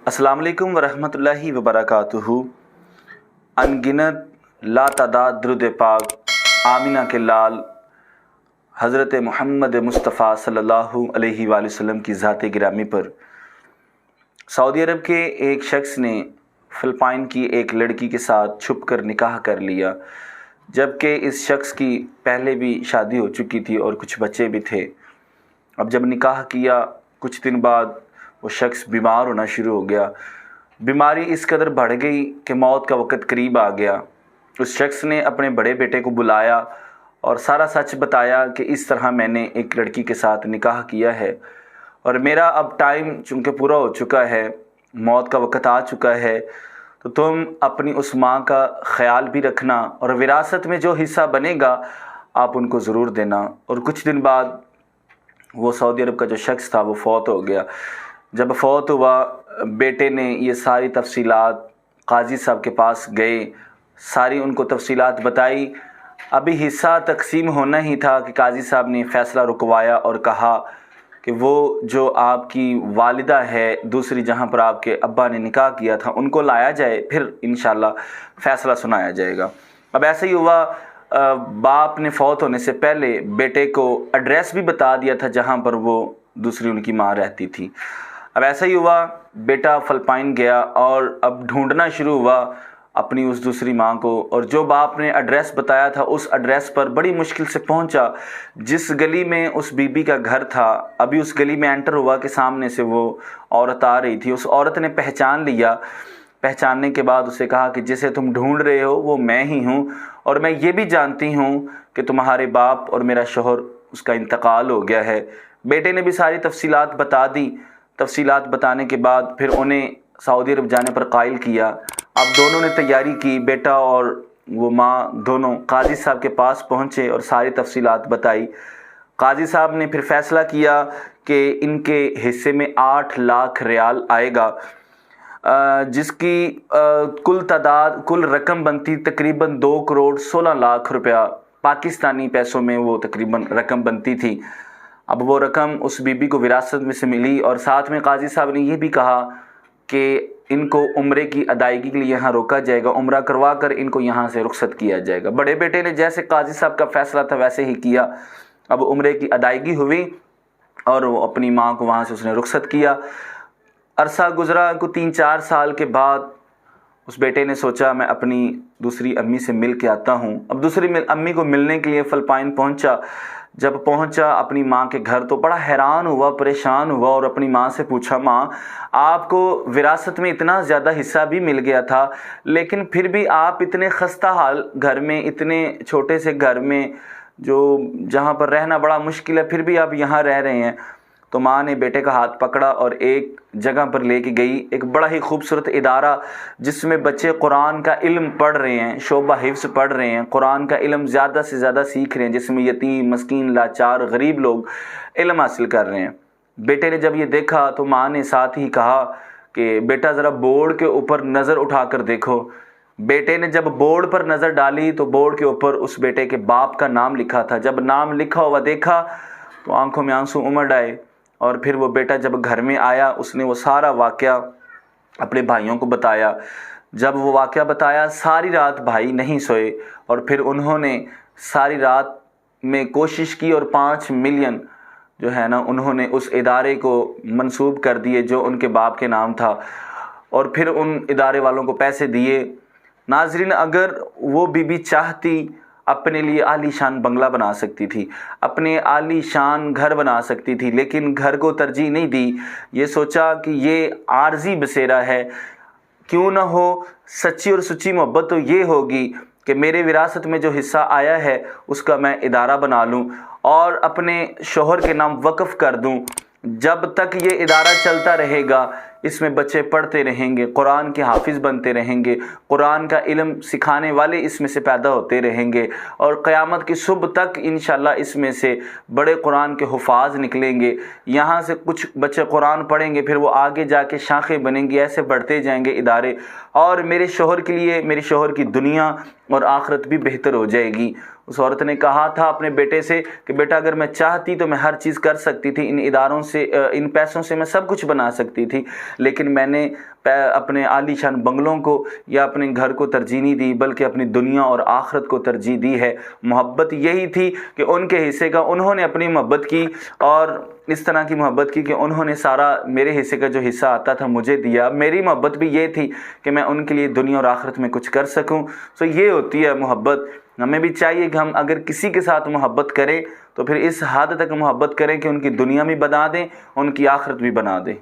अस्सलाम वालेकुम वरहमतुल्लाहि वबरकातुहू। अनगिनत लातादाद दुरूद पाक आमिना के लाल हज़रत मोहम्मद मुस्तफ़ा सल्लल्लाहु अलैहि वसल्लम की ज़ात गिरामी पर। सऊदी अरब के एक शख्स ने फ़िलिपाइन की एक लड़की के साथ छुप कर निकाह कर लिया, जबकि इस शख्स की पहले भी शादी हो चुकी थी और कुछ बच्चे भी थे। अब जब निकाह किया, कुछ दिन बाद वो शख्स बीमार होना शुरू हो गया। बीमारी इस कदर बढ़ गई कि मौत का वक़्त करीब आ गया। उस शख्स ने अपने बड़े बेटे को बुलाया और सारा सच बताया कि इस तरह मैंने एक लड़की के साथ निकाह किया है और मेरा अब टाइम चूँकि पूरा हो चुका है, मौत का वक़्त आ चुका है, तो तुम अपनी उस माँ का ख़याल भी रखना और विरासत में जो हिस्सा बनेगा आप उनको ज़रूर देना। और कुछ दिन बाद वो सऊदी अरब का जो शख्स था वो फ़ौत हो गया। जब फ़ौत हुआ, बेटे ने ये सारी तफसीलात काजी साहब के पास गए, सारी उनको तफसीलात बताई। अभी हिस्सा तकसीम होना ही था कि काजी साहब ने फ़ैसला रुकवाया और कहा कि वो जो आपकी वालिदा है दूसरी, जहाँ पर आपके अब्बा ने निकाह किया था, उनको लाया जाए, फिर इंशाल्लाह फ़ैसला सुनाया जाएगा। अब ऐसे ही हुआ, बाप ने फ़ौत होने से पहले बेटे को एड्रेस भी बता दिया था जहाँ पर वो दूसरी उनकी माँ रहती थी। अब ऐसा ही हुआ, बेटा फ़िलिपाइन गया और अब ढूंढना शुरू हुआ अपनी उस दूसरी माँ को, और जो बाप ने एड्रेस बताया था उस एड्रेस पर बड़ी मुश्किल से पहुँचा। जिस गली में उस बीबी का घर था, अभी उस गली में एंटर हुआ कि सामने से वो औरत आ रही थी। उस औरत ने पहचान लिया। पहचानने के बाद उसे कहा कि जिसे तुम ढूंढ रहे हो वो मैं ही हूँ, और मैं ये भी जानती हूँ कि तुम्हारे बाप और मेरा शौहर उसका इंतकाल हो गया है। बेटे ने भी सारी तफसीलात बता दी। तफसीलात बताने के बाद फिर उन्हें सऊदी अरब जाने पर कायल किया। अब दोनों ने तैयारी की, बेटा और वो माँ दोनों काजी साहब के पास पहुँचे और सारी तफसीलात बताई। काजी साहब ने फिर फ़ैसला किया कि इनके हिस्से में 8 लाख रियाल आएगा, जिसकी कुल रकम बनती तकरीबन 2 करोड़ 16 लाख रुपया पाकिस्तानी पैसों में वो तकरीबन रकम बनती थी। अब वो रकम उस बीबी को विरासत में से मिली, और साथ में काजी साहब ने ये भी कहा कि इनको उम्रे की अदायगी के लिए यहाँ रोका जाएगा, उम्रा करवा कर इनको यहाँ से रुखसत किया जाएगा। बड़े बेटे ने जैसे काजी साहब का फ़ैसला था वैसे ही किया। अब उम्रे की अदायगी हुई और वो अपनी माँ को वहाँ से उसने रुखसत किया। अरसा गुजरा को 3-4 साल के बाद उस बेटे ने सोचा मैं अपनी दूसरी अम्मी से मिल के आता हूँ। अब दूसरी अम्मी को मिलने के लिए फ़िलिपाइन पहुँचा। जब पहुँचा अपनी माँ के घर तो बड़ा हैरान हुआ, परेशान हुआ, और अपनी माँ से पूछा, माँ आपको विरासत में इतना ज़्यादा हिस्सा भी मिल गया था, लेकिन फिर भी आप इतने खस्ता हाल घर में, इतने छोटे से घर में जहाँ पर रहना बड़ा मुश्किल है, फिर भी आप यहाँ रह रहे हैं। तो माँ ने बेटे का हाथ पकड़ा और एक जगह पर लेके गई, एक बड़ा ही खूबसूरत इदारा जिसमें बच्चे कुरान का इल्म पढ़ रहे हैं, शोबा हिफ्ज़ पढ़ रहे हैं, कुरान का इल्म ज़्यादा से ज़्यादा सीख रहे हैं, जिसमें यतीम, मस्कीन, लाचार, गरीब लोग इल्म हासिल कर रहे हैं। बेटे ने जब ये देखा तो माँ ने साथ ही कहा कि बेटा ज़रा बोर्ड के ऊपर नज़र उठा कर देखो। बेटे ने जब बोर्ड पर नज़र डाली तो बोर्ड के ऊपर उस बेटे के बाप का नाम लिखा था। जब नाम लिखा हुआ देखा तो आंखों में आंसू उमड़ आए, और फिर वो बेटा जब घर में आया उसने वो सारा वाक़या अपने भाइयों को बताया। जब वो वाक़या बताया, सारी रात भाई नहीं सोए, और फिर उन्होंने सारी रात में कोशिश की और 5 मिलियन जो है ना उन्होंने उस इदारे को मंसूब कर दिए जो उनके बाप के नाम था, और फिर उन इदारे वालों को पैसे दिए। नाज़रीन, अगर वो बीबी चाहती अपने लिए आलीशान बंगला बना सकती थी, अपने आलीशान घर बना सकती थी, लेकिन घर को तरजीह नहीं दी। ये सोचा कि ये आर्जी बसेरा है, क्यों ना हो सच्ची और सच्ची मोहब्बत तो ये होगी कि मेरे विरासत में जो हिस्सा आया है उसका मैं इदारा बना लूँ और अपने शौहर के नाम वक़्फ़ कर दूँ। जब तक ये इदारा चलता रहेगा इसमें बच्चे पढ़ते रहेंगे, कुरान के हाफिज़ बनते रहेंगे, कुरान का इल्म सिखाने वाले इसमें से पैदा होते रहेंगे, और क़यामत की सुबह तक इंशाअल्लाह इसमें से बड़े कुरान के हुफ़ाज़ निकलेंगे। यहाँ से कुछ बच्चे कुरान पढ़ेंगे, फिर वो आगे जाके शाखें बनेंगी, ऐसे बढ़ते जाएंगे इदारे, और मेरे शौहर के लिए, मेरे शौहर की दुनिया और आखिरत भी बेहतर हो जाएगी। उस औरत ने कहा था अपने बेटे से कि बेटा अगर मैं चाहती तो मैं हर चीज़ कर सकती थी, इन इदारों से, इन पैसों से मैं सब कुछ बना सकती थी, लेकिन मैंने اپنے عالی شان بنگلوں کو یا اپنے گھر کو ترجیح نہیں دی، بلکہ اپنی دنیا اور آخرت کو ترجیح دی ہے۔ محبت یہی تھی کہ ان کے حصے کا انہوں نے اپنی محبت کی، اور اس طرح کی محبت کی کہ انہوں نے سارا میرے حصے کا جو حصہ آتا تھا مجھے دیا۔ میری محبت بھی یہ تھی کہ میں ان کے لیے دنیا اور آخرت میں کچھ کر سکوں۔ سو یہ ہوتی ہے محبت۔ ہمیں بھی چاہیے کہ ہم اگر کسی کے ساتھ محبت کریں تو پھر اس حد تک محبت کریں کہ ان کی دنیا بھی بنا دیں، ان کی آخرت بھی بنا دیں۔